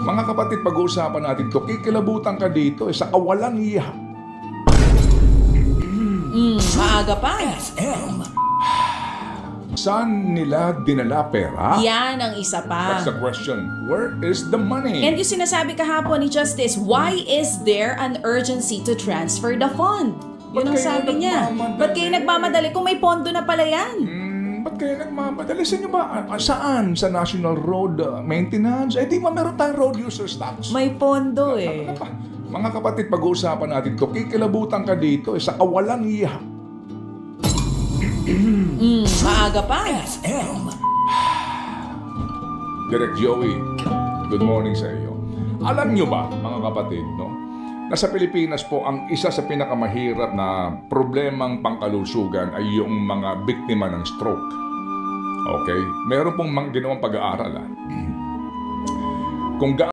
Mga kapatid, pag-uusapan natin to. Kikilabutan ka dito sa kawalang iya. Maaga pa. Saan nila dinala pera? Yan ang isa pa. That's the question. Where is the money? And yung sinasabi kahapon ni Justice, why is there an urgency to transfer the fund? Yun ang Ba't kayo sabi niya. nagmamadali? Ba't kayo nagmamadali kung may pondo na pala yan? Ba't kayo nagmamadali? Sa inyo ba? Saan? Sa National Road Maintenance? Di ba meron tayong road users tax? May pondo eh. Ano pa? Mga kapatid, pag-uusapan natin to. Kikilabutan ka dito sa kawalang iya. Maaga pa. Direk Joey, good morning sa iyo. Alam nyo ba, mga kapatid, no? Na sa Pilipinas po, ang isa sa pinakamahirap na problemang pangkalusugan ay yung mga biktima ng stroke. Okay? Meron pong ginawang pag-aaral. Kung